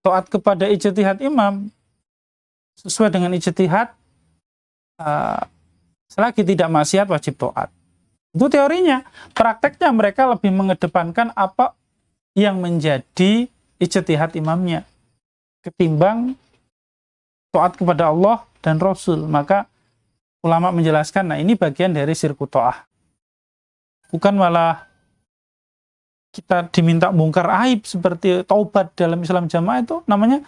taat kepada ijtihad imam sesuai dengan ijtihad, selagi tidak maksiat wajib taat. Itu teorinya. Prakteknya mereka lebih mengedepankan apa yang menjadi ijtihad imamnya ketimbang taat kepada Allah dan Rasul. Maka ulama menjelaskan, nah ini bagian dari sirku ta'ah. Bukan malah kita diminta bongkar aib seperti taubat dalam Islam jamaah, itu namanya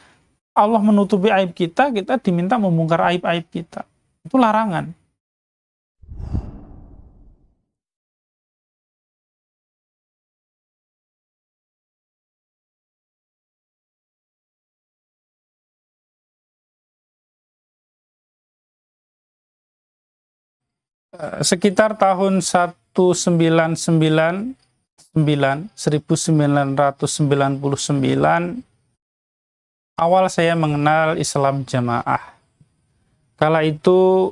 Allah menutupi aib kita, kita diminta membongkar aib-aib kita. Itu larangan. Sekitar tahun 1999, awal saya mengenal Islam jamaah. Kala itu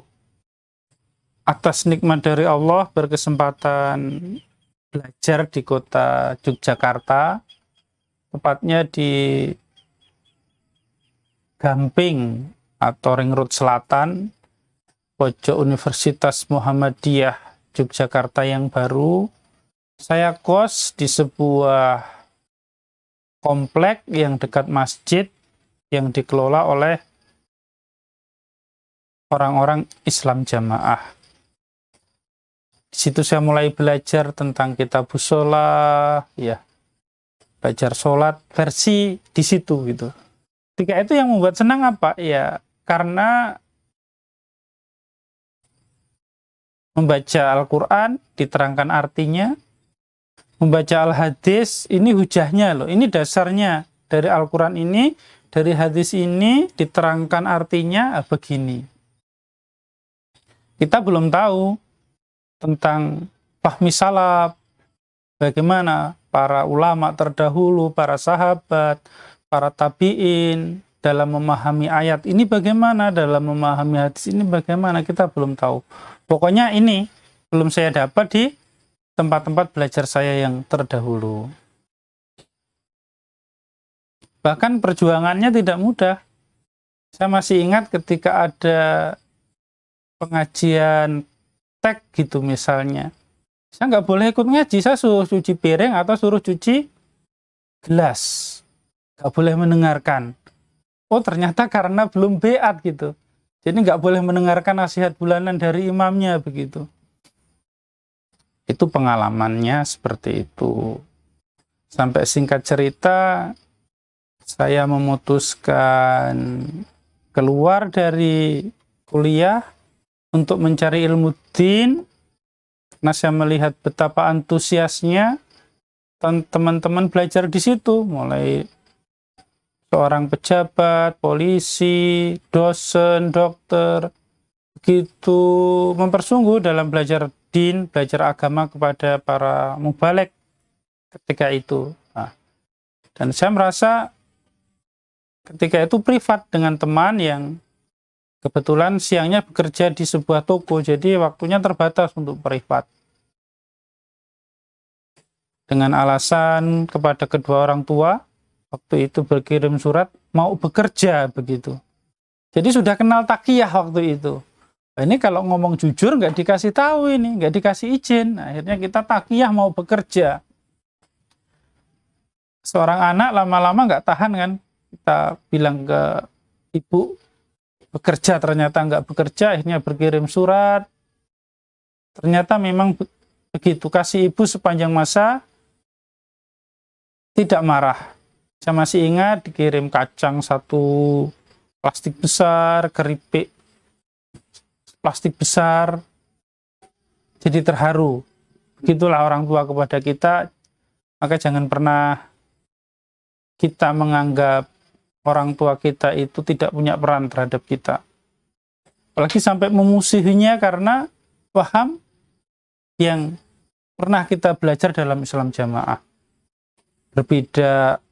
atas nikmat dari Allah berkesempatan belajar di kota Yogyakarta, tepatnya di Gamping atau Ring Road Selatan, pojok Universitas Muhammadiyah Yogyakarta yang baru. Saya kos di sebuah komplek yang dekat masjid yang dikelola oleh orang-orang Islam jamaah. Di situ saya mulai belajar tentang kitabus sholat, ya, belajar sholat versi di situ gitu. Ketika itu yang membuat senang apa? Ya, karena membaca Al-Quran, diterangkan artinya, membaca Al-Hadis, ini hujahnya loh, ini dasarnya dari Al-Quran ini, dari hadis ini, diterangkan artinya begini. Kita belum tahu tentang fahmi salaf, bagaimana para ulama terdahulu, para sahabat, para tabi'in, dalam memahami ayat ini bagaimana, dalam memahami hadis ini bagaimana, kita belum tahu. Pokoknya ini belum saya dapat di tempat-tempat belajar saya yang terdahulu. Bahkan perjuangannya tidak mudah. Saya masih ingat ketika ada pengajian teks gitu misalnya. Saya nggak boleh ikut ngaji, saya suruh cuci piring atau suruh cuci gelas. Nggak boleh mendengarkan. Oh ternyata karena belum beat gitu. Jadi nggak boleh mendengarkan nasihat bulanan dari imamnya begitu. Itu pengalamannya seperti itu. Sampai singkat cerita, saya memutuskan keluar dari kuliah untuk mencari ilmu din, karena saya melihat betapa antusiasnya teman-teman belajar di situ, mulai seorang pejabat, polisi, dosen, dokter, begitu mempersungguh dalam belajar din, belajar agama kepada para mubalek ketika itu. Nah, dan saya merasa ketika itu privat dengan teman yang kebetulan siangnya bekerja di sebuah toko, jadi waktunya terbatas untuk privat. Dengan alasan kepada kedua orang tua, waktu itu berkirim surat mau bekerja begitu. Jadi sudah kenal takiyah waktu itu. Nah, ini kalau ngomong jujur nggak dikasih tahu ini, nggak dikasih izin. Akhirnya kita takiyah mau bekerja. Seorang anak lama-lama nggak tahan kan, kita bilang ke ibu bekerja, ternyata nggak bekerja, akhirnya berkirim surat. Ternyata memang begitu, kasih ibu sepanjang masa, tidak marah. Saya masih ingat dikirim kacang satu plastik besar, keripik plastik besar, jadi terharu. Begitulah orang tua kepada kita, maka jangan pernah kita menganggap orang tua kita itu tidak punya peran terhadap kita. Apalagi sampai memusuhinya karena paham yang pernah kita belajar dalam Islam jamaah. Berbeda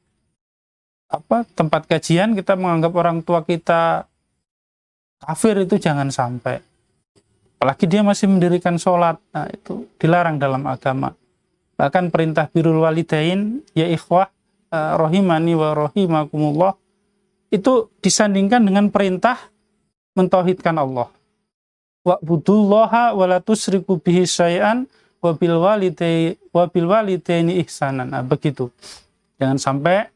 tempat kajian, kita menganggap orang tua kita kafir, itu jangan sampai. Apalagi dia masih mendirikan sholat, nah itu dilarang dalam agama. Bahkan perintah birrul walidain, ya ikhwah, rahimani wa rahimakumullah, itu disandingkan dengan perintah mentauhidkan Allah. Wa'budullaha wa la tusyriku bihi syai'an wa bil walidaini ihsanan. Nah, begitu. Jangan sampai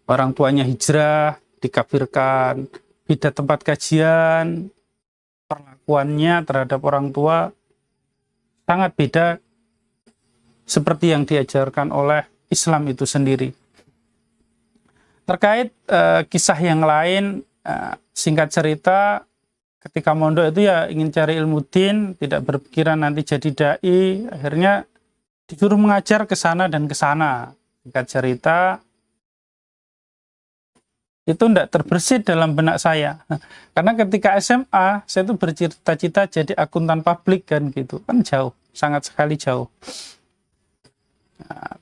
orang tuanya hijrah, dikafirkan, beda tempat kajian, perlakuannya terhadap orang tua sangat beda seperti yang diajarkan oleh Islam itu sendiri. Terkait kisah yang lain, singkat cerita, ketika mondok itu ya ingin cari ilmu din, tidak berpikiran nanti jadi dai, akhirnya disuruh mengajar ke sana dan ke sana. Singkat cerita, itu tidak terbersit dalam benak saya. Karena ketika SMA, saya itu bercita-cita jadi akuntan publik kan gitu. Kan jauh, sangat sekali jauh. Nah,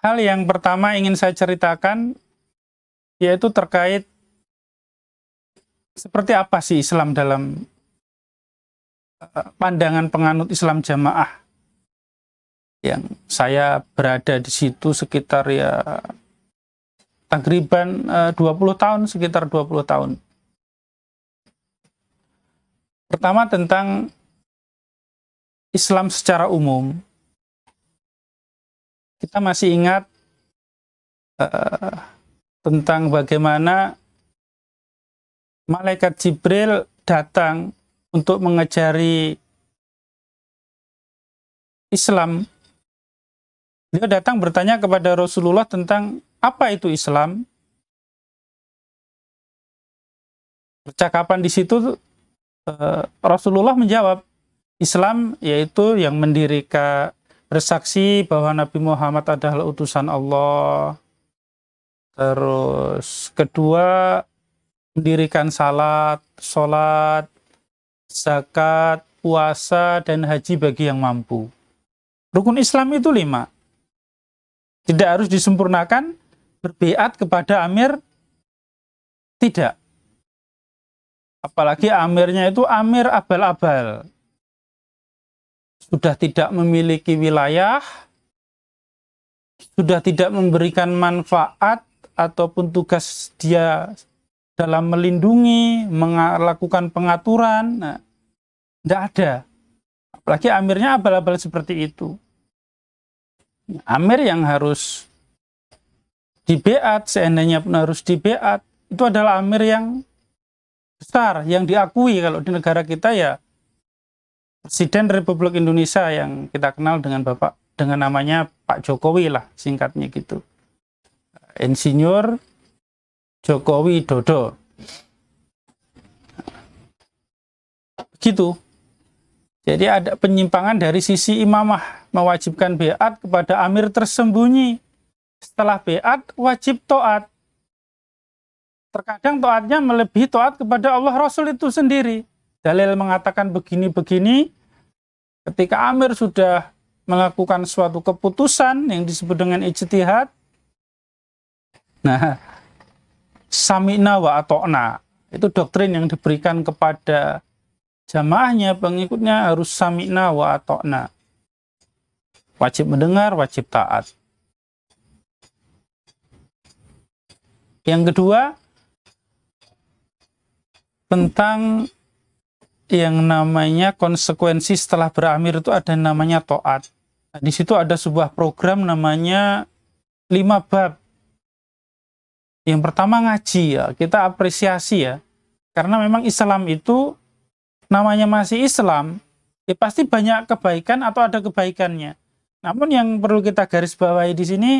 hal yang pertama ingin saya ceritakan, yaitu terkait seperti apa sih Islam dalam pandangan penganut Islam jamaah. Yang saya berada di situ sekitar ya takriban 20 tahun, sekitar 20 tahun. Pertama tentang Islam secara umum. Kita masih ingat tentang bagaimana malaikat Jibril datang untuk mengajari Islam. Dia datang bertanya kepada Rasulullah tentang apa itu Islam. Percakapan di situ Rasulullah menjawab, Islam yaitu yang mendirikan, bersaksi bahwa Nabi Muhammad adalah utusan Allah. Terus kedua, mendirikan salat, sholat, zakat, puasa, dan haji bagi yang mampu. Rukun Islam itu 5. Tidak harus disempurnakan, berbeat kepada amir, tidak. Apalagi amirnya itu amir abal-abal. Sudah tidak memiliki wilayah, sudah tidak memberikan manfaat ataupun tugas dia dalam melindungi, melakukan pengaturan, nah, tidak ada. Apalagi amirnya abal-abal seperti itu. Amir yang harus dibeat, seandainya pun harus dibeat, itu adalah amir yang besar, yang diakui. Kalau di negara kita ya Presiden Republik Indonesia yang kita kenal dengan namanya Pak Jokowi lah, singkatnya gitu. Insinyur Jokowi Dodo. Begitu. Jadi ada penyimpangan dari sisi imamah, mewajibkan beat kepada amir tersembunyi. Setelah beat wajib taat. Terkadang taatnya melebihi taat kepada Allah Rasul itu sendiri. Dalil mengatakan begini-begini, ketika amir sudah melakukan suatu keputusan yang disebut dengan ijtihad, nah, sami'na wa ato'na, itu doktrin yang diberikan kepada jamaahnya, pengikutnya harus sami'na wa ato'na. Wajib mendengar, wajib taat. Yang kedua, tentang yang namanya konsekuensi setelah beramir itu ada namanya taat. Nah, di situ ada sebuah program namanya 5 bab. Yang pertama ngaji ya, kita apresiasi ya. Karena memang Islam itu namanya masih Islam, ya pasti banyak kebaikan atau ada kebaikannya. Namun yang perlu kita garis bawahi di sini,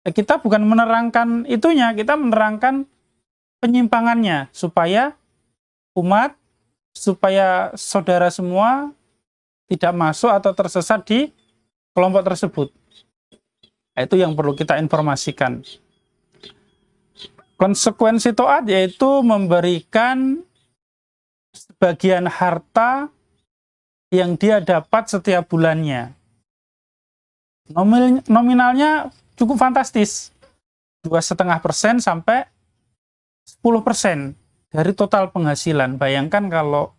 ya kita bukan menerangkan itunya, kita menerangkan penyimpangannya supaya umat, supaya saudara semua tidak masuk atau tersesat di kelompok tersebut. Nah, itu yang perlu kita informasikan. Konsekuensi taat yaitu memberikan sebagian harta yang dia dapat setiap bulannya. Nominalnya cukup fantastis, 2,5% sampai 10% dari total penghasilan. Bayangkan kalau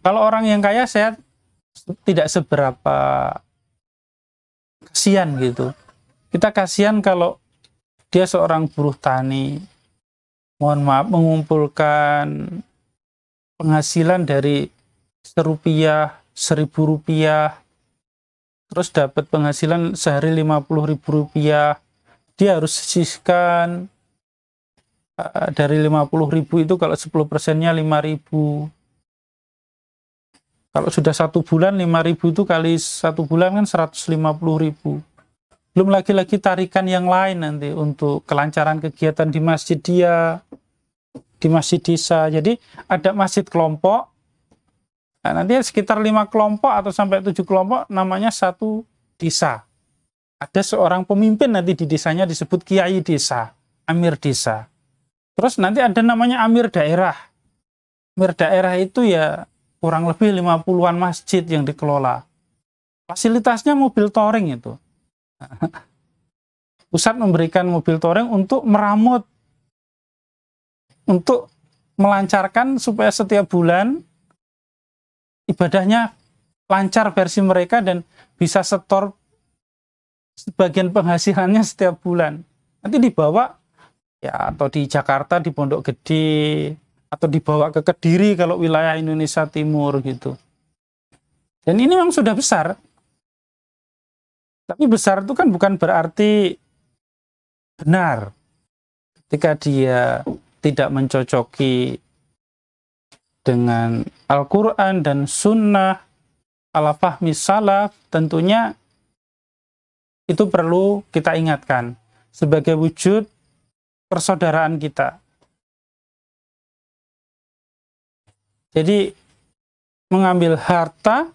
orang yang kaya, saya tidak seberapa kasihan gitu. Kita kasihan kalau dia seorang buruh tani, mohon maaf, mengumpulkan penghasilan dari Rp1, Rp1.000, terus dapat penghasilan sehari Rp50.000, dia harus sisihkan dari 50.000 itu kalau 10%-nya 5.000. Kalau sudah 1 bulan 5.000 itu kali 1 bulan kan 150.000. Belum lagi tarikan yang lain nanti untuk kelancaran kegiatan di masjid dia, di masjid desa. Jadi ada masjid kelompok, nah, nanti sekitar 5 kelompok atau sampai 7 kelompok, namanya satu desa. Ada seorang pemimpin nanti di desanya disebut kiai desa, amir desa. Terus nanti ada namanya amir daerah. Amir daerah itu ya kurang lebih 50-an masjid yang dikelola. Fasilitasnya mobil touring itu. Pusat memberikan mobil touring untuk meramut, untuk melancarkan supaya setiap bulan ibadahnya lancar versi mereka dan bisa setor sebagian penghasilannya setiap bulan. Nanti dibawa ya, atau di Jakarta, di Pondok Gede, atau dibawa ke Kediri kalau wilayah Indonesia Timur gitu. Dan ini memang sudah besar. Tapi besar itu kan bukan berarti benar. Ketika dia tidak mencocoki dengan Al-Quran dan Sunnah, ala fahmi salaf, tentunya itu perlu kita ingatkan sebagai wujud persaudaraan kita. Jadi mengambil harta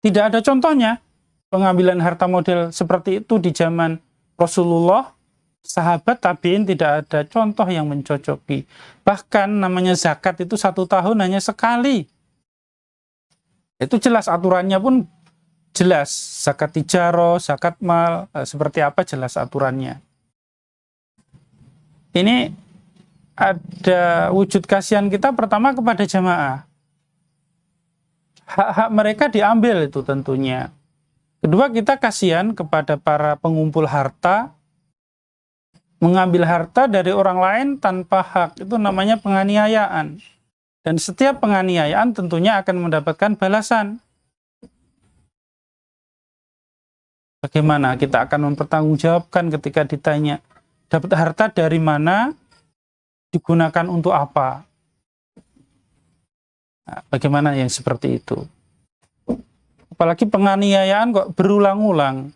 tidak ada contohnya. Pengambilan harta model seperti itu di zaman Rasulullah, sahabat tabi'in tidak ada contoh yang mencocoki. Bahkan namanya zakat itu 1 tahun hanya sekali. Itu jelas aturannya pun jelas. Zakat tijaroh, zakat mal, seperti apa jelas aturannya. Ini ada wujud kasihan kita pertama kepada jamaah. Hak-hak mereka diambil itu tentunya. Kedua, kita kasihan kepada para pengumpul harta. Mengambil harta dari orang lain tanpa hak, itu namanya penganiayaan. Dan setiap penganiayaan tentunya akan mendapatkan balasan. Bagaimana kita akan mempertanggungjawabkan ketika ditanya, dapat harta dari mana, digunakan untuk apa? Nah, bagaimana yang seperti itu? Apalagi penganiayaan kok berulang-ulang.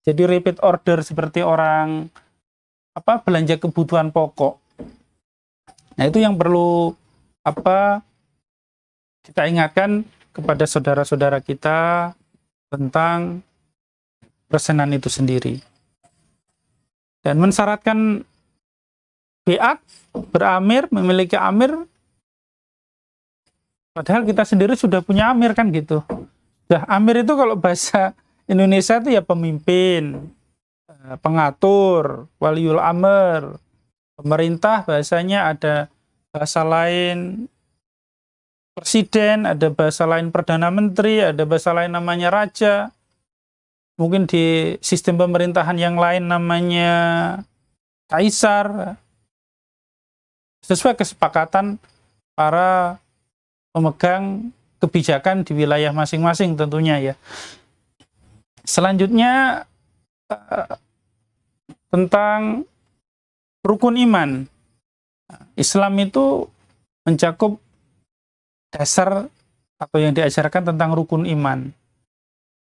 Jadi repeat order seperti orang belanja kebutuhan pokok. Nah, itu yang perlu kita ingatkan kepada saudara-saudara kita tentang persenan itu sendiri. Dan mensyaratkan biat, beramir, memiliki amir, padahal kita sendiri sudah punya amir kan gitu. Nah, amir itu kalau bahasa Indonesia itu ya pemimpin, pengatur, waliul amr, pemerintah bahasanya ada bahasa lain presiden, ada bahasa lain perdana menteri, ada bahasa lain namanya raja. Mungkin di sistem pemerintahan yang lain namanya kaisar. Sesuai kesepakatan para pemegang kebijakan di wilayah masing-masing tentunya ya. Selanjutnya tentang rukun iman. Islam itu mencakup dasar atau yang diajarkan tentang rukun iman.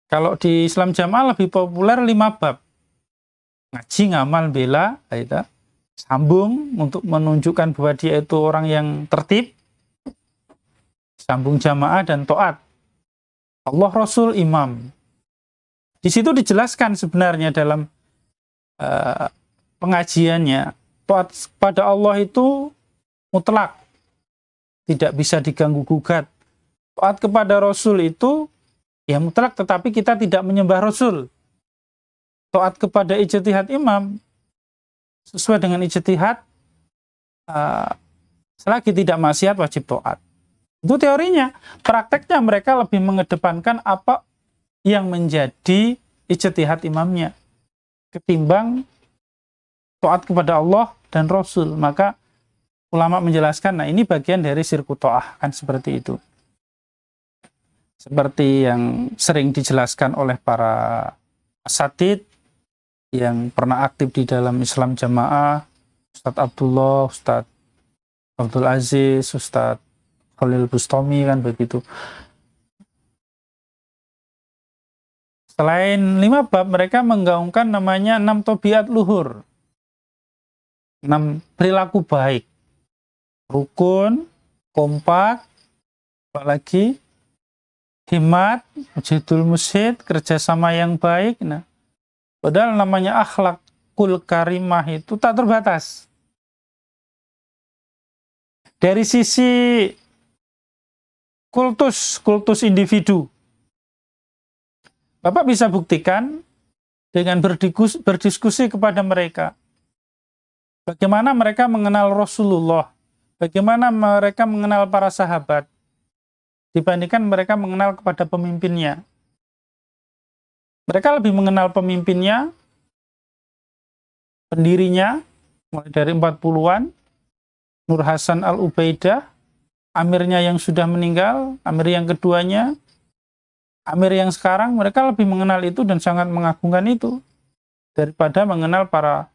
Kalau di Islam Jamaah lebih populer 5 bab. Ngaji, ngamal, bela, itu sambung untuk menunjukkan bahwa dia itu orang yang tertib, sambung jamaah dan taat. Allah, Rasul, Imam. Di situ dijelaskan sebenarnya dalam pengajiannya, taat pada Allah itu mutlak, tidak bisa diganggu-gugat. Taat kepada Rasul itu ya mutlak, tetapi kita tidak menyembah Rasul. Taat kepada ijtihad imam, sesuai dengan ijtihad, selagi tidak maksiat wajib taat. Itu teorinya. Prakteknya mereka lebih mengedepankan apa yang menjadi ijtihad imamnya ketimbang taat kepada Allah dan Rasul. Maka ulama menjelaskan, nah ini bagian dari sirku ta'ah, kan seperti itu. Seperti yang sering dijelaskan oleh para asatid yang pernah aktif di dalam Islam Jamaah, Ustadz Abdullah, Ustadz Abdul Aziz, Ustadz Khalil Bustami, kan begitu. Selain 5 bab, mereka menggaungkan namanya 6 tobiat luhur, 6 perilaku baik, rukun, kompak, apalagi himmat, mujidul musyid, kerjasama yang baik. Nah, padahal namanya akhlakul karimah itu tak terbatas. Dari sisi kultus individu, Bapak bisa buktikan dengan berdiskusi kepada mereka. Bagaimana mereka mengenal Rasulullah, bagaimana mereka mengenal para sahabat, dibandingkan mereka mengenal kepada pemimpinnya. Mereka lebih mengenal pemimpinnya, pendirinya, mulai dari 40-an, Nur Hasan Al-Ubaidah, amirnya yang sudah meninggal, amir yang keduanya, amir yang sekarang. Mereka lebih mengenal itu dan sangat mengagungkan itu daripada mengenal para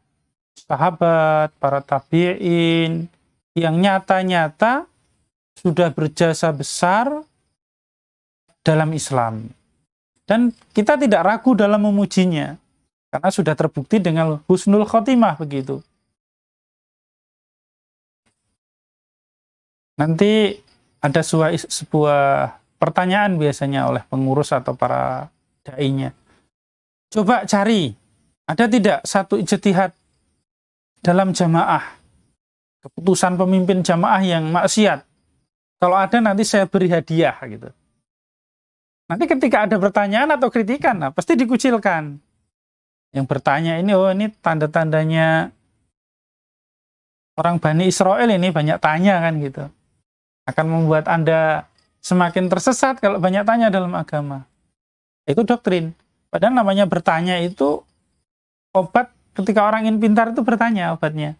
sahabat, para tabi'in, yang nyata-nyata sudah berjasa besar dalam Islam. Dan kita tidak ragu dalam memujinya, karena sudah terbukti dengan husnul khotimah begitu. Nanti ada sebuah pertanyaan biasanya oleh pengurus atau para dai-nya. Coba cari, ada tidak satu ijtihad dalam jamaah, keputusan pemimpin jamaah yang maksiat? Kalau ada, nanti saya beri hadiah gitu. Nanti ketika ada pertanyaan atau kritikan, nah, pasti dikucilkan. Yang bertanya ini, oh ini tanda-tandanya orang Bani Israel ini banyak tanya kan gitu. Akan membuat Anda semakin tersesat kalau banyak tanya dalam agama. Itu doktrin. Padahal namanya bertanya itu obat. Ketika orang ingin pintar itu bertanya obatnya.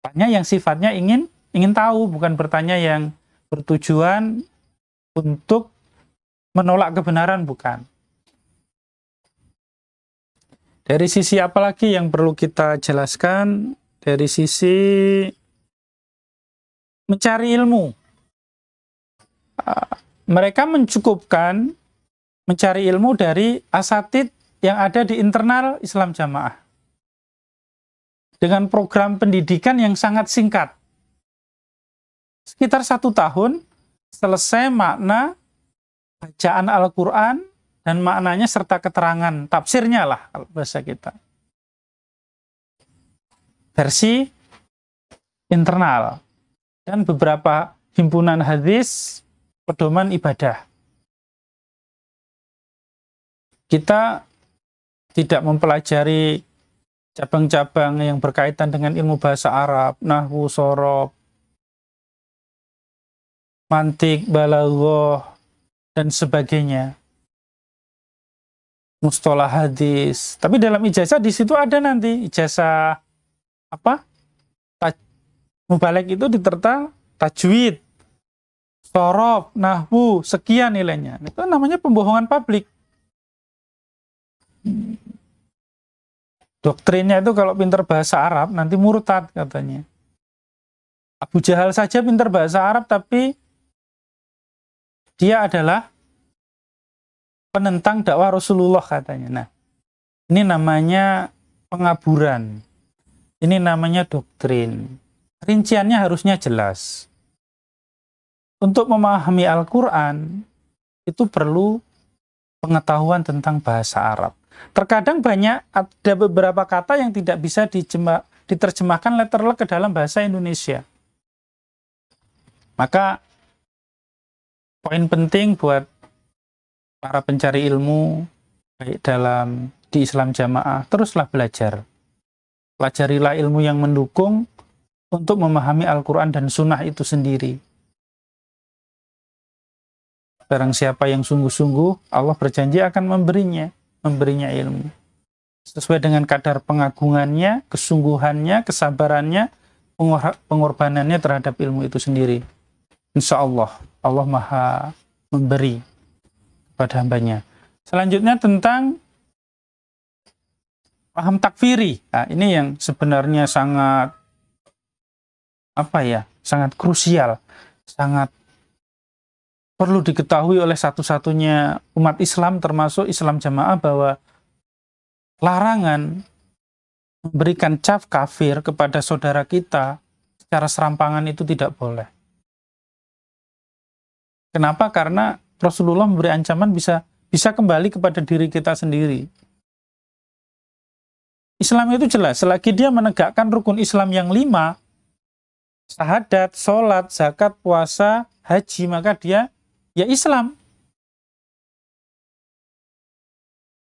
Tanya yang sifatnya ingin tahu, bukan bertanya yang bertujuan untuk menolak kebenaran, bukan. Dari sisi apa lagi yang perlu kita jelaskan? Dari sisi mencari ilmu. Mereka mencukupkan mencari ilmu dari asatid yang ada di internal Islam Jamaah. Dengan program pendidikan yang sangat singkat. Sekitar 1 tahun, selesai makna bacaan Al-Quran dan maknanya serta keterangan, tafsirnya lah kalau bahasa kita. Versi internal. Dan beberapa himpunan hadis, pedoman ibadah. Kita tidak mempelajari cabang-cabang yang berkaitan dengan ilmu bahasa Arab, nahwu, shorof, mantik, balaghah, dan sebagainya. Mustalah hadis. Tapi dalam ijazah di situ ada nanti ijazah apa? Mubalek itu diterta tajwid, shorof, nahwu, sekian nilainya. Itu namanya pembohongan publik. Doktrinnya itu kalau pintar bahasa Arab nanti murtad katanya. Abu Jahal saja pintar bahasa Arab tapi dia adalah penentang dakwah Rasulullah katanya. Nah, ini namanya pengaburan. Ini namanya doktrin. Rinciannya harusnya jelas. Untuk memahami Al-Quran itu perlu pengetahuan tentang bahasa Arab. Terkadang ada beberapa kata yang tidak bisa diterjemahkan letterlek ke dalam bahasa Indonesia. Maka poin penting buat para pencari ilmu baik di Islam Jamaah, teruslah belajar. Pelajarilah ilmu yang mendukung untuk memahami Al-Quran dan Sunnah itu sendiri. Barang siapa yang sungguh-sungguh, Allah berjanji akan memberinya ilmu. Sesuai dengan kadar pengagungannya, kesungguhannya, kesabarannya, pengorbanannya terhadap ilmu itu sendiri. Insya Allah, Allah Maha memberi kepada hambanya. Selanjutnya tentang paham takfiri. Nah, ini yang sebenarnya sangat sangat krusial, sangat perlu diketahui oleh satu-satunya umat Islam termasuk Islam Jamaah, bahwa larangan memberikan cap kafir kepada saudara kita secara serampangan itu tidak boleh. Kenapa? Karena Rasulullah memberi ancaman bisa kembali kepada diri kita sendiri. Islam itu jelas, selagi dia menegakkan rukun Islam yang 5, syahadat, sholat, zakat, puasa, haji, maka dia ya Islam.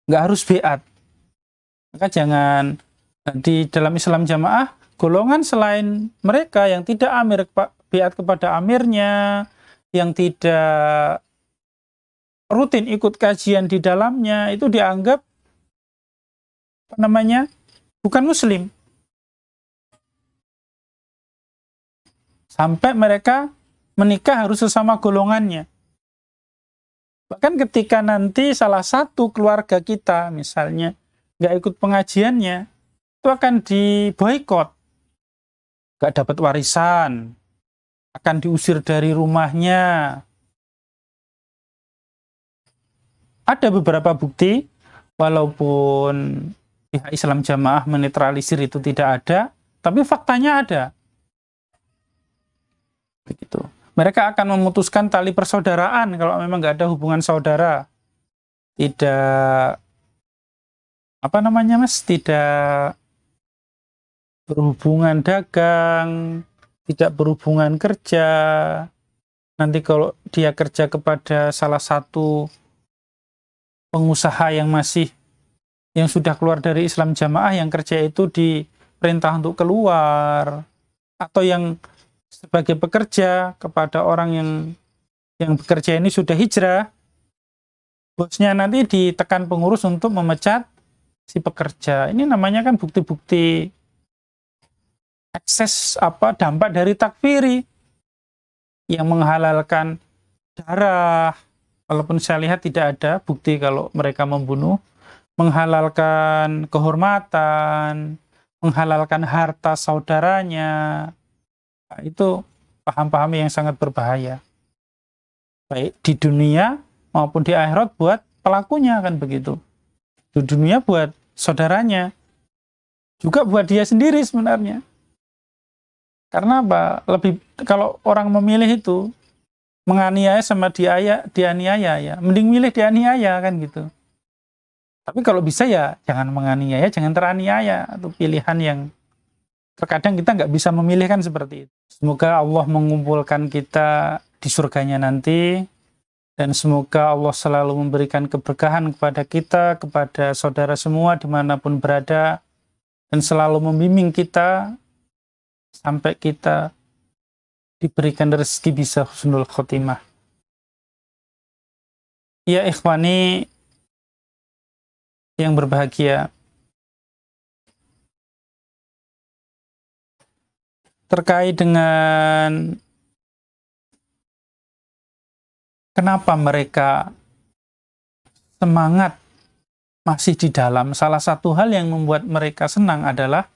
Nggak harus beat. Maka jangan di dalam Islam Jamaah, golongan selain mereka yang tidak beat kepada amirnya, yang tidak rutin ikut kajian di dalamnya, itu dianggap bukan muslim. Sampai mereka menikah harus sesama golongannya. Bahkan ketika nanti salah satu keluarga kita misalnya nggak ikut pengajiannya, itu akan diboikot, nggak dapat warisan, akan diusir dari rumahnya. Ada beberapa bukti, walaupun pihak Islam Jamaah menetralisir itu tidak ada, tapi faktanya ada. Begitu. Mereka akan memutuskan tali persaudaraan kalau memang nggak ada hubungan saudara. Tidak tidak berhubungan dagang, tidak berhubungan kerja. Nanti kalau dia kerja kepada salah satu pengusaha yang sudah keluar dari Islam Jamaah, yang kerja itu diperintah untuk keluar, atau yang sebagai pekerja kepada orang yang bekerja ini sudah hijrah, bosnya nanti ditekan pengurus untuk memecat si pekerja. Ini namanya kan bukti-bukti ekses dampak dari takfiri yang menghalalkan darah, walaupun saya lihat tidak ada bukti kalau mereka membunuh, menghalalkan kehormatan, menghalalkan harta saudaranya. Nah, itu paham-paham yang sangat berbahaya, baik di dunia maupun di akhirat buat pelakunya, kan begitu. Di dunia buat saudaranya, juga buat dia sendiri sebenarnya. Karena kalau orang memilih itu menganiaya sama dianiaya ya, mending milih dianiaya, kan gitu. Tapi kalau bisa ya jangan menganiaya, jangan teraniaya. Itu pilihan yang terkadang kita nggak bisa memilih, kan seperti itu. Semoga Allah mengumpulkan kita di surganya nanti, dan semoga Allah selalu memberikan keberkahan kepada kita, kepada saudara semua dimanapun berada, dan selalu membimbing kita sampai kita diberikan rezeki bisa husnul khotimah. Ya ikhwani yang berbahagia, terkait dengan kenapa mereka semangat masih di dalam, salah satu hal yang membuat mereka senang adalah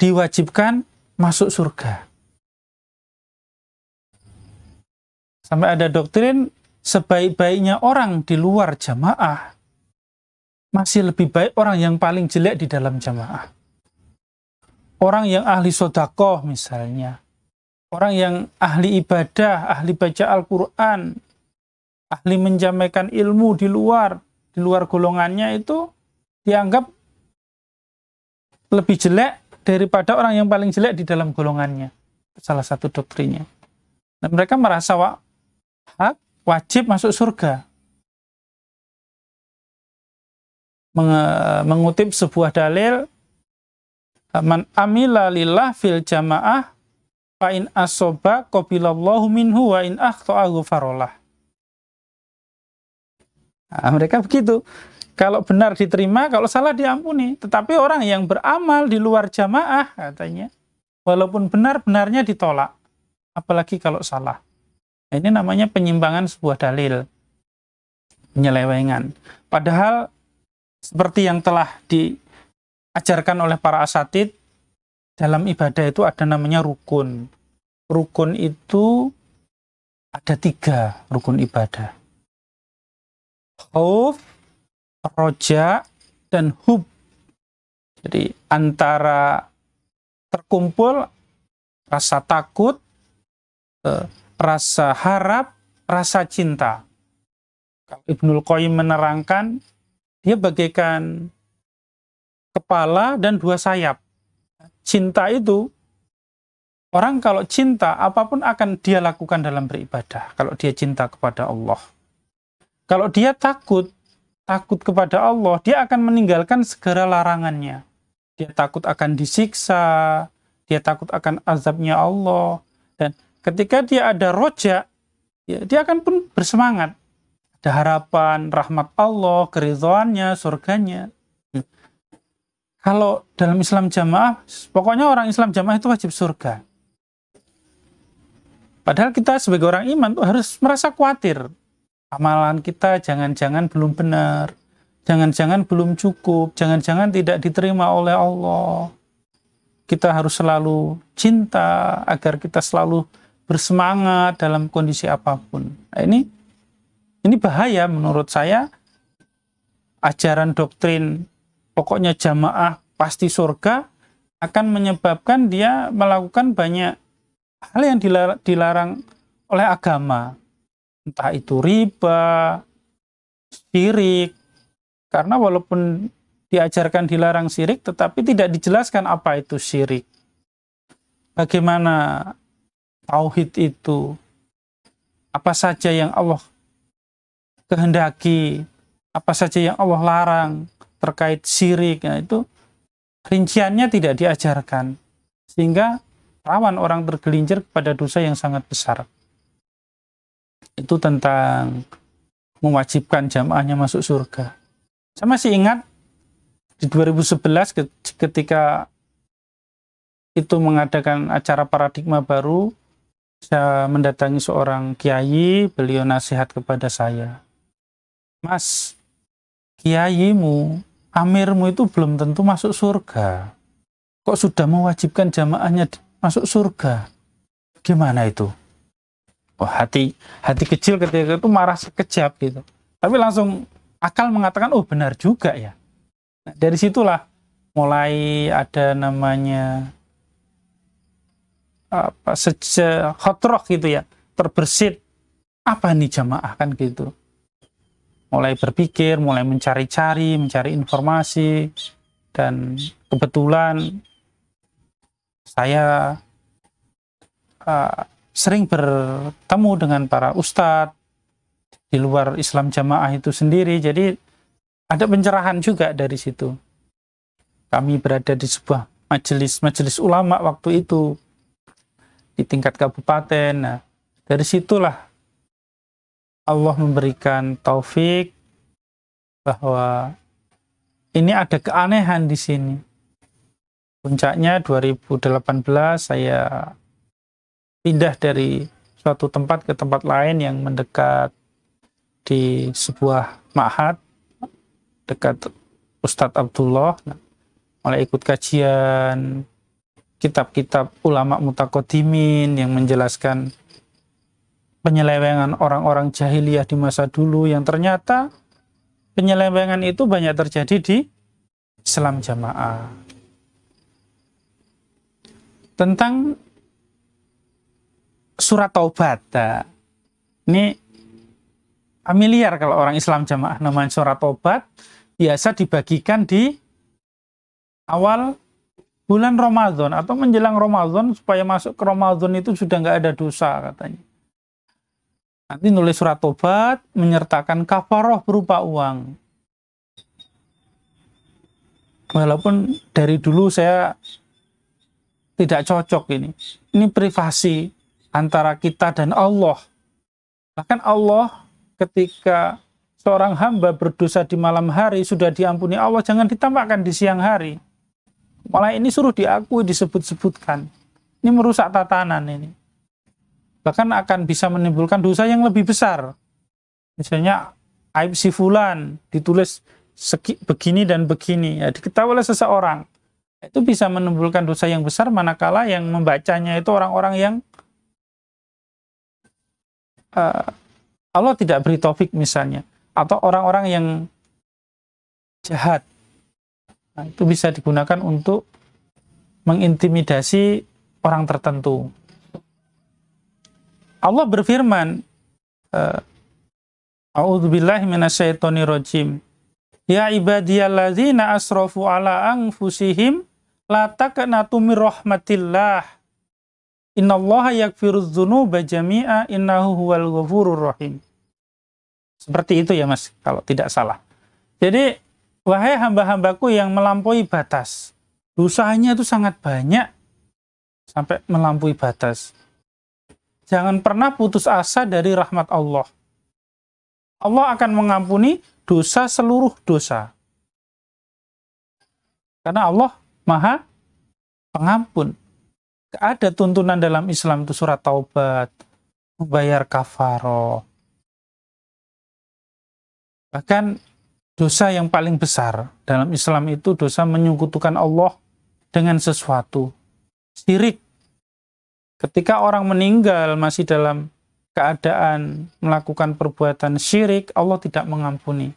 diwajibkan masuk surga. Sampai ada doktrin sebaik-baiknya orang di luar jamaah masih lebih baik orang yang paling jelek di dalam jamaah. Orang yang ahli sodakoh misalnya, orang yang ahli ibadah, ahli baca Al-Quran, ahli menjamekan ilmu di luar golongannya, itu dianggap lebih jelek daripada orang yang paling jelek di dalam golongannya. Salah satu doktrinnya. Dan mereka merasa wajib masuk surga. Mengutip sebuah dalil, man amila lillah fil jamaah fa in asoba qabilallahu minhu wa in akhta'a ghafarallah. Nah, mereka begitu. Kalau benar diterima, kalau salah diampuni. Tetapi orang yang beramal di luar jamaah, katanya, walaupun benar-benarnya ditolak. Apalagi kalau salah. Nah, ini namanya penyimpangan sebuah dalil. Penyelewengan. Padahal, seperti yang telah diajarkan oleh para asatid, dalam ibadah itu ada namanya rukun. Rukun itu ada 3 rukun ibadah. Khauf, roja, dan hub. Jadi antara terkumpul rasa takut, rasa harap, rasa cinta. Ibnul Qayyim menerangkan, dia bagaikan kepala dan 2 sayap. Cinta itu, orang kalau cinta, apapun akan dia lakukan dalam beribadah. Kalau dia cinta kepada Allah. Kalau dia takut kepada Allah, dia akan meninggalkan segala larangannya. Dia takut akan disiksa, dia takut akan azabnya Allah. Dan ketika dia ada roja, ya, dia akan pun bersemangat. Ada harapan, rahmat Allah, keridhaannya, surganya. Kalau dalam Islam jamaah, pokoknya orang Islam jamaah itu wajib surga. Padahal kita sebagai orang iman tuh harus merasa khawatir. Amalan kita jangan-jangan belum benar, jangan-jangan belum cukup, jangan-jangan tidak diterima oleh Allah. Kita harus selalu cinta agar kita selalu bersemangat dalam kondisi apapun. Nah, ini bahaya menurut saya. Ajaran doktrin pokoknya jamaah pasti surga akan menyebabkan dia melakukan banyak hal yang dilarang oleh agama. Entah itu riba, syirik. Karena walaupun diajarkan dilarang syirik, tetapi tidak dijelaskan apa itu syirik. Bagaimana tauhid itu, apa saja yang Allah kehendaki, apa saja yang Allah larang terkait syirik. Nah, itu rinciannya tidak diajarkan. Sehingga rawan orang tergelincir kepada dosa yang sangat besar. Itu tentang mewajibkan jamaahnya masuk surga. Saya masih ingat di 2011 ketika itu mengadakan acara paradigma baru, saya mendatangi seorang kiai, beliau nasihat kepada saya. Mas, kiaimu, amirmu itu belum tentu masuk surga. Kok sudah mewajibkan jamaahnya masuk surga? Gimana itu? Oh, hati kecil ketika itu marah sekejap gitu. Tapi langsung akal mengatakan, oh benar juga ya. Nah, dari situlah mulai ada namanya khotroh gitu ya, terbersit apa nih jamaah kan gitu. Mulai berpikir, mulai mencari informasi, dan kebetulan saya sering bertemu dengan para ustadz di luar Islam jamaah itu sendiri, jadi ada pencerahan juga dari situ. Kami berada di sebuah majelis ulama waktu itu di tingkat kabupaten. Nah, dari situlah Allah memberikan taufik bahwa ini ada keanehan di sini. Puncaknya 2018 saya pindah dari suatu tempat ke tempat lain yang mendekat di sebuah ma'had dekat Ustadz Abdullah. Mulai ikut kajian kitab-kitab ulama mutaqaddimin yang menjelaskan penyelewengan orang-orang jahiliyah di masa dulu, yang ternyata penyelewengan itu banyak terjadi di Islam jamaah. Tentang surat Taubat, ini familiar kalau orang Islam jamaah, namanya surat Taubat, biasa dibagikan di awal bulan Ramadan atau menjelang Ramadan, supaya masuk ke Ramadan itu sudah nggak ada dosa katanya. Nanti nulis surat Taubat menyertakan kafaroh berupa uang. Walaupun dari dulu saya tidak cocok ini. Ini privasi antara kita dan Allah. Bahkan Allah ketika seorang hamba berdosa di malam hari sudah diampuni Allah, jangan ditampakkan di siang hari. Malah ini suruh diakui, disebut-sebutkan. Ini merusak tatanan ini. Bahkan akan bisa menimbulkan dosa yang lebih besar. Misalnya aib si fulan ditulis begini dan begini, ya, diketahui oleh seseorang. Itu bisa menimbulkan dosa yang besar manakala yang membacanya itu orang-orang yang Allah tidak beri taufik misalnya, atau orang-orang yang jahat. Nah, itu bisa digunakan untuk mengintimidasi orang tertentu. Allah berfirman, A'udzubillahi minasyaitonirrajim. Ya ibadiyalladzina asrafu ala anfusihim la taqnatu mir rahmatillah. Innallaha yaghfirudz dzunuba jami'a innahu huwal ghafurur rahim. Seperti itu ya Mas, kalau tidak salah. Jadi, wahai hamba-hambaku yang melampaui batas, dosanya itu sangat banyak sampai melampaui batas. Jangan pernah putus asa dari rahmat Allah. Allah akan mengampuni dosa seluruh dosa. Karena Allah Maha Pengampun. Ada tuntunan dalam Islam itu surat Taubat, membayar kafaroh. Bahkan dosa yang paling besar dalam Islam itu dosa menyekutukan Allah dengan sesuatu. Syirik. Ketika orang meninggal masih dalam keadaan melakukan perbuatan syirik, Allah tidak mengampuni.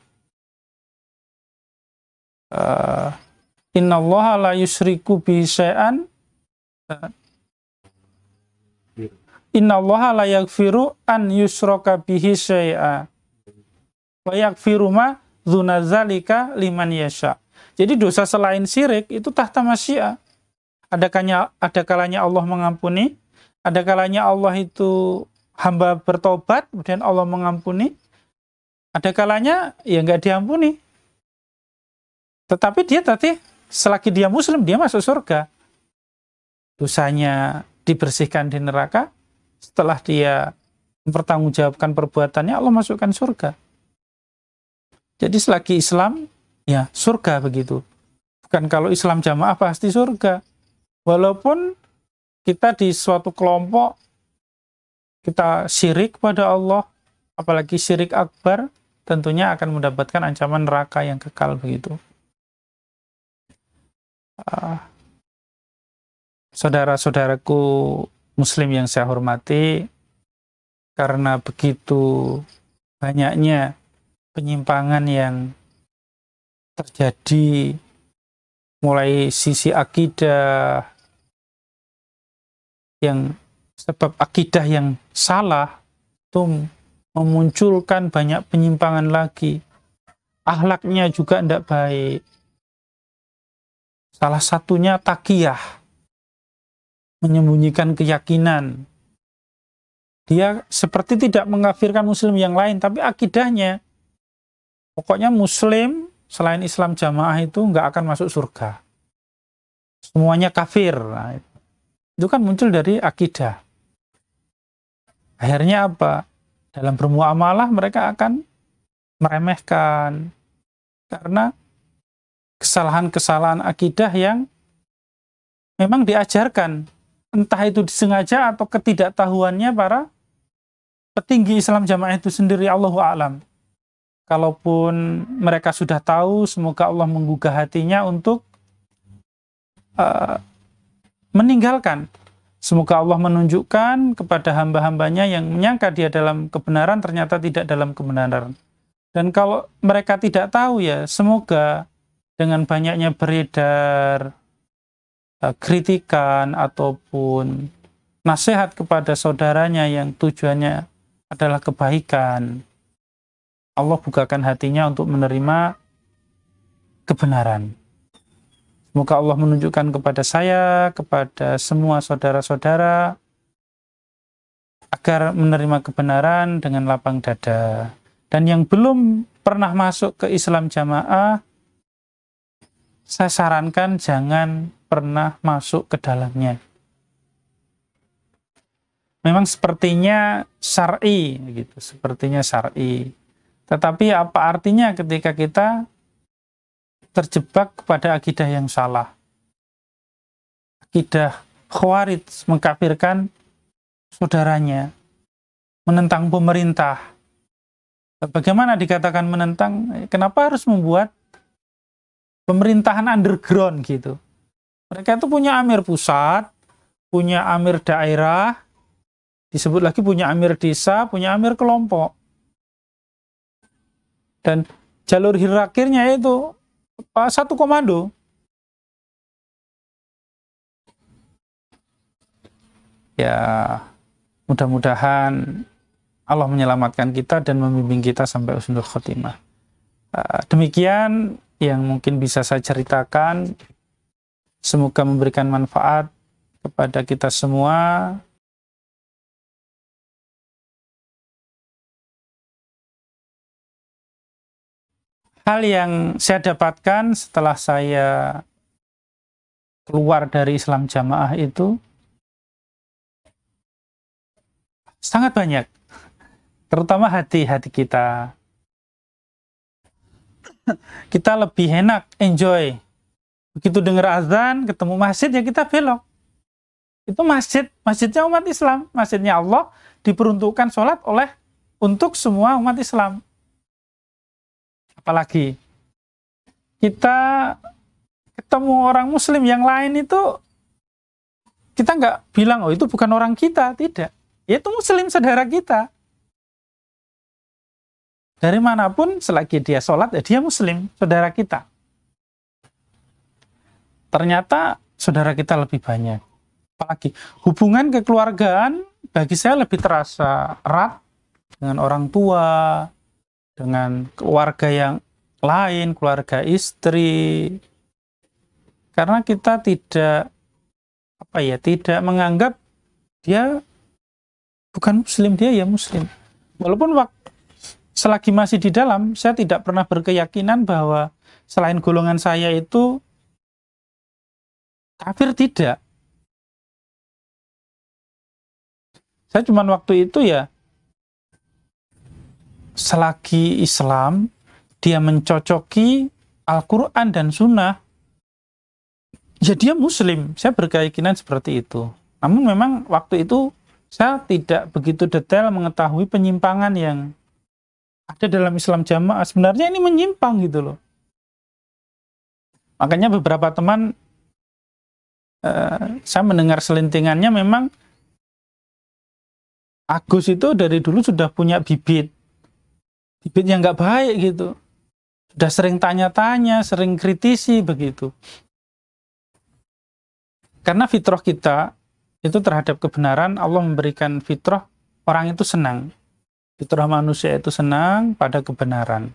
Innallaha la yusyriku bihi syai'an. Innallaha la yaghfiru an yushraka bihi syai'a wa yaghfiru ma dzuna dzalika liman yasha. Jadi dosa selain syirik itu tahta masyiah. Ada kalanya Allah mengampuni, ada kalanya Allah itu hamba bertobat, kemudian Allah mengampuni. Ada kalanya ya nggak diampuni. Tetapi dia tadi selagi dia muslim, dia masuk surga. Dosanya dibersihkan di neraka, setelah dia mempertanggungjawabkan perbuatannya, Allah masukkan surga. Jadi selagi Islam, ya surga begitu. Bukan kalau Islam jamaah pasti surga. Walaupun kita di suatu kelompok, kita syirik pada Allah, apalagi syirik akbar, tentunya akan mendapatkan ancaman neraka yang kekal begitu. Saudara-saudaraku Muslim yang saya hormati, karena begitu banyaknya penyimpangan yang terjadi mulai sisi akidah, yang sebab akidah yang salah itu memunculkan banyak penyimpangan lagi. Akhlaknya juga tidak baik. Salah satunya taqiyah, menyembunyikan keyakinan. Dia seperti tidak mengkafirkan muslim yang lain, tapi akidahnya, pokoknya muslim selain Islam jamaah itu nggak akan masuk surga. Semuanya kafir. Nah, itu kan muncul dari akidah. Akhirnya apa? Dalam bermuamalah mereka akan meremehkan. Karena kesalahan-kesalahan akidah yang memang diajarkan. Entah itu disengaja atau ketidaktahuannya para petinggi Islam jamaah itu sendiri, Allahu a'lam. Kalaupun mereka sudah tahu, semoga Allah menggugah hatinya untuk meninggalkan. Semoga Allah menunjukkan kepada hamba-hambanya yang menyangka dia dalam kebenaran, ternyata tidak dalam kebenaran. Dan kalau mereka tidak tahu, ya semoga dengan banyaknya beredar kritikan ataupun nasihat kepada saudaranya yang tujuannya adalah kebaikan, Allah bukakan hatinya untuk menerima kebenaran. Semoga Allah menunjukkan kepada saya, kepada semua saudara-saudara, agar menerima kebenaran dengan lapang dada. Dan yang belum pernah masuk ke Islam jamaah, saya sarankan jangan pernah masuk ke dalamnya. Memang sepertinya syar'i, gitu. Sepertinya syar'i. Tetapi apa artinya ketika kita terjebak kepada akidah yang salah? Akidah Khawarij, mengkafirkan saudaranya, menentang pemerintah. Bagaimana dikatakan menentang? Kenapa harus membuat pemerintahan underground gitu? Mereka itu punya amir pusat, punya amir daerah, disebut lagi punya amir desa, punya amir kelompok. Dan jalur hierarkinya itu satu komando. Ya, mudah-mudahan Allah menyelamatkan kita dan membimbing kita sampai husnul khotimah. Demikian yang mungkin bisa saya ceritakan. Semoga memberikan manfaat kepada kita semua. Hal yang saya dapatkan setelah saya keluar dari Islam Jamaah itu sangat banyak, terutama hati-hati kita. Kita lebih enak, enjoy. Begitu dengar azan, ketemu masjid, ya kita belok. Itu masjidnya umat Islam, masjidnya Allah, diperuntukkan sholat untuk semua umat Islam. Apalagi kita ketemu orang muslim yang lain itu, kita nggak bilang, oh itu bukan orang kita, tidak. Itu muslim saudara kita. Dari manapun, selagi dia sholat, ya dia muslim, saudara kita. Ternyata saudara kita lebih banyak. Apalagi hubungan kekeluargaan bagi saya lebih terasa erat dengan orang tua, dengan keluarga yang lain, keluarga istri. Karena kita tidak menganggap dia bukan muslim, dia ya muslim. Walaupun selagi masih di dalam, saya tidak pernah berkeyakinan bahwa selain golongan saya itu kafir, tidak. Saya cuma waktu itu ya, selagi Islam, dia mencocoki Al-Quran dan Sunnah, ya dia muslim. Saya berkeyakinan seperti itu. Namun memang waktu itu saya tidak begitu detail mengetahui penyimpangan yang ada dalam Islam Jamaah. Sebenarnya ini menyimpang gitu loh. Makanya beberapa teman, saya mendengar selentingannya, memang Agus itu dari dulu sudah punya bibit yang nggak baik gitu. Sudah sering tanya-tanya, sering kritisi begitu. Karena fitrah kita itu terhadap kebenaran, Allah memberikan fitrah, orang itu senang. Fitrah manusia itu senang pada kebenaran.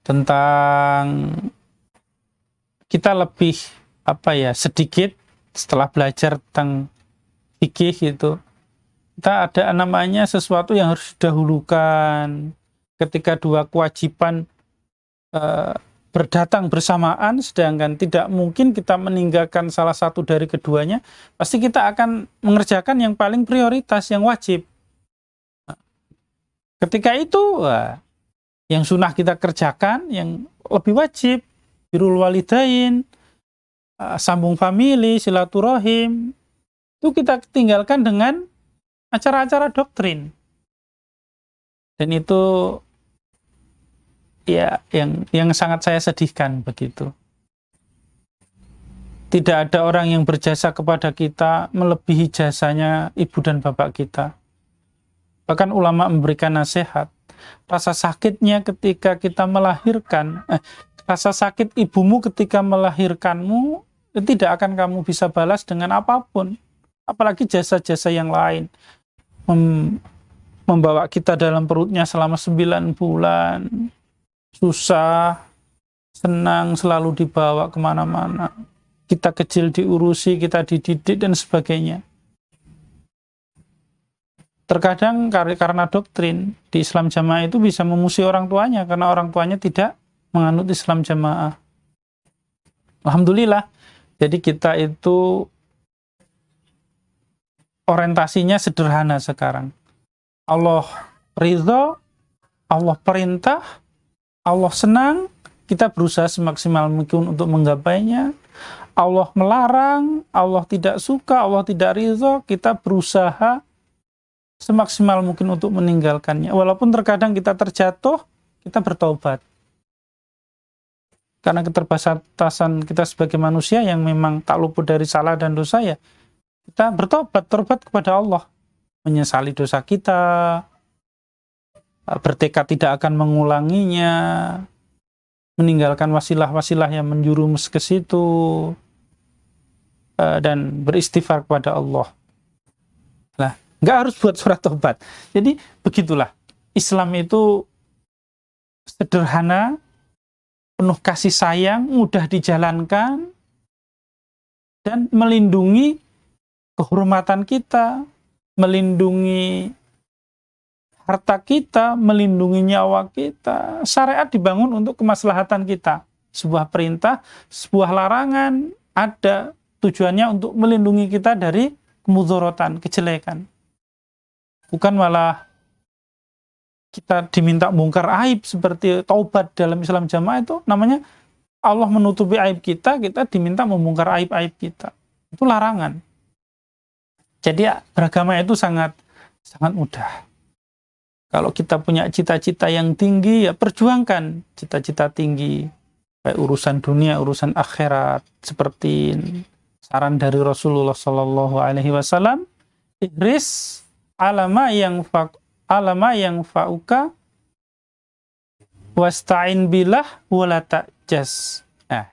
Tentang kita lebih sedikit setelah belajar tentang fikih itu, kita ada namanya sesuatu yang harus didahulukan. Ketika dua kewajiban berdatang bersamaan, sedangkan tidak mungkin kita meninggalkan salah satu dari keduanya, pasti kita akan mengerjakan yang paling prioritas, yang wajib. Ketika itu, yang sunnah kita kerjakan, yang lebih wajib, birrul walidain, sambung famili, silaturahim, itu kita tinggalkan dengan acara-acara doktrin. Dan itu ya yang sangat saya sedihkan begitu. Tidak ada orang yang berjasa kepada kita melebihi jasanya ibu dan bapak kita. Bahkan ulama memberikan nasihat, rasa sakitnya ketika kita melahirkan, rasa sakit ibumu ketika melahirkanmu tidak akan kamu bisa balas dengan apapun. Apalagi jasa-jasa yang lain. Membawa kita dalam perutnya selama 9 bulan. Susah, senang, selalu dibawa kemana-mana. Kita kecil diurusi, kita dididik, dan sebagainya. Terkadang karena doktrin di Islam Jamaah itu bisa memusuhi orang tuanya, karena orang tuanya tidak menganut Islam Jamaah. Alhamdulillah, jadi kita itu orientasinya sederhana sekarang. Allah ridho, Allah perintah, Allah senang, kita berusaha semaksimal mungkin untuk menggapainya. Allah melarang, Allah tidak suka, Allah tidak ridho, kita berusaha semaksimal mungkin untuk meninggalkannya. Walaupun terkadang kita terjatuh, kita bertobat. Karena keterbatasan kita sebagai manusia yang memang tak luput dari salah dan dosa, ya kita bertobat kepada Allah, menyesali dosa kita, bertekad tidak akan mengulanginya, meninggalkan wasilah-wasilah yang menjurumus ke situ, dan beristighfar kepada Allah. Nah, nggak harus buat surat tobat. Jadi begitulah, Islam itu sederhana, penuh kasih sayang, mudah dijalankan, dan melindungi kehormatan kita, melindungi harta kita, melindungi nyawa kita. Syariat dibangun untuk kemaslahatan kita. Sebuah perintah, sebuah larangan ada tujuannya untuk melindungi kita dari kemudharatan, kejelekan. Bukan malah kita diminta bongkar aib seperti taubat dalam Islam jamaah, itu namanya Allah menutupi aib kita, kita diminta membongkar aib-aib kita. Itu larangan. Jadi beragama itu sangat mudah. Kalau kita punya cita-cita yang tinggi, ya perjuangkan cita-cita tinggi. Baik urusan dunia, urusan akhirat. Seperti saran dari Rasulullah SAW, ihris alama yang fa'uka wasta'in billah wala ta'jas. Nah,